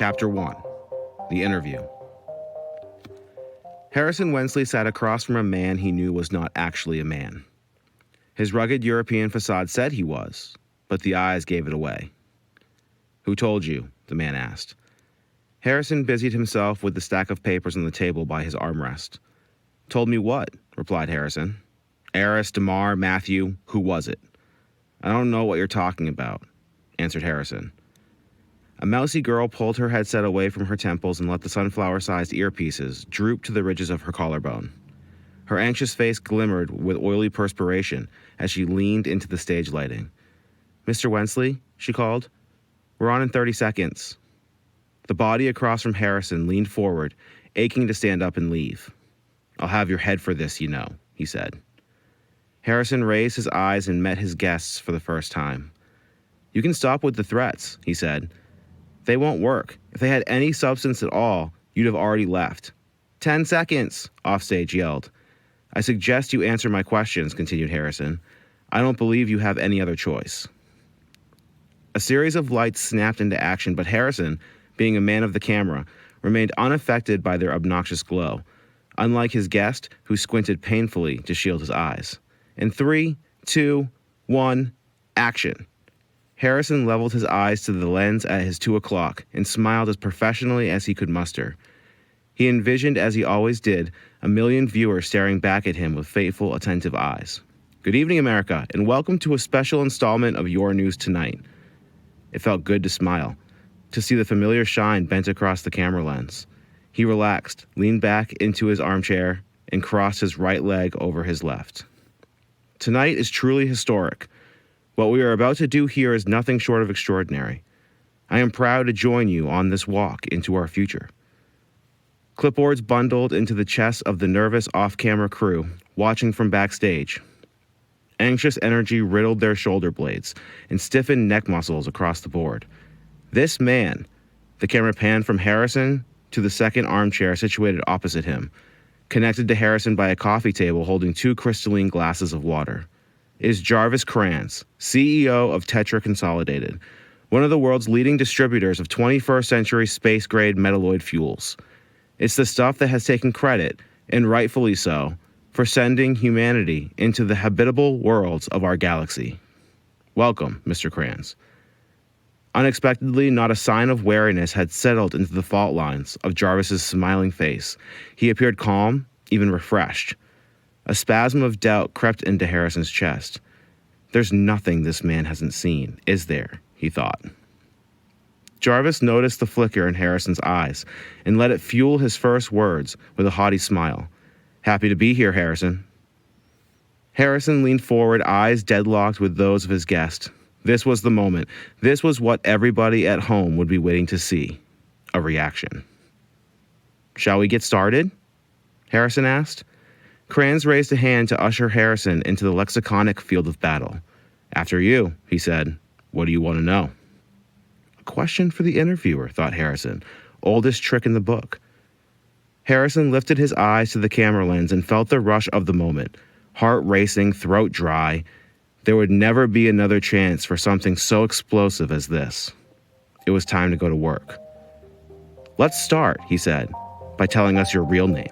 Chapter 1. The Interview. Harrison Wensley sat across from a man he knew was not actually a man. His rugged European facade said he was, but the eyes gave it away. "Who told you?" the man asked. Harrison busied himself with the stack of papers on the table by his armrest. "Told me what?" replied Harrison. "Eris, DeMar, Matthew, who was it?" "I don't know what you're talking about," answered Harrison. A mousy girl pulled her headset away from her temples and let the sunflower-sized earpieces droop to the ridges of her collarbone. Her anxious face glimmered with oily perspiration as she leaned into the stage lighting. "Mr. Wensley," she called. "We're on in 30 seconds. The body across from Harrison leaned forward, aching to stand up and leave. "I'll have your head for this, you know," he said. Harrison raised his eyes and met his guests for the first time. "You can stop with the threats," he said. "They won't work. If they had any substance at all, you'd have already left." 10 seconds, offstage yelled. "I suggest you answer my questions," continued Harrison. "I don't believe you have any other choice." A series of lights snapped into action, but Harrison, being a man of the camera, remained unaffected by their obnoxious glow, unlike his guest, who squinted painfully to shield his eyes. In 3, 2, 1, action. Harrison leveled his eyes to the lens at his 2 o'clock and smiled as professionally as he could muster. He envisioned, as he always did, a million viewers staring back at him with fateful, attentive eyes. "Good evening, America, and welcome to a special installment of Your News Tonight." It felt good to smile, to see the familiar shine bent across the camera lens. He relaxed, leaned back into his armchair, and crossed his right leg over his left. Tonight is truly historic. What we are about to do here is nothing short of extraordinary. I am proud to join you on this walk into our future. Clipboards bundled into the chests of the nervous off-camera crew, watching from backstage. Anxious energy riddled their shoulder blades and stiffened neck muscles across the board. This man, the camera panned from Harrison to the second armchair situated opposite him, connected to Harrison by a coffee table holding 2 crystalline glasses of water, is Jarvis Kranz, CEO of Tetra Consolidated, one of the world's leading distributors of 21st century space-grade metalloid fuels. It's the stuff that has taken credit, and rightfully so, for sending humanity into the habitable worlds of our galaxy. Welcome, Mr. Kranz. Unexpectedly, not a sign of wariness had settled into the fault lines of Jarvis's smiling face. He appeared calm, even refreshed. A spasm of doubt crept into Harrison's chest. There's nothing this man hasn't seen, is there? He thought. Jarvis noticed the flicker in Harrison's eyes and let it fuel his first words with a haughty smile. "Happy to be here, Harrison." Harrison leaned forward, eyes deadlocked with those of his guest. This was the moment. This was what everybody at home would be waiting to see. A reaction. "Shall we get started?" Harrison asked. Kranz raised a hand to usher Harrison into the lexiconic field of battle. "After you," he said. "What do you want to know?" A question for the interviewer, thought Harrison. Oldest trick in the book. Harrison lifted his eyes to the camera lens and felt the rush of the moment. Heart racing, throat dry. There would never be another chance for something so explosive as this. It was time to go to work. "Let's start," he said, "by telling us your real name."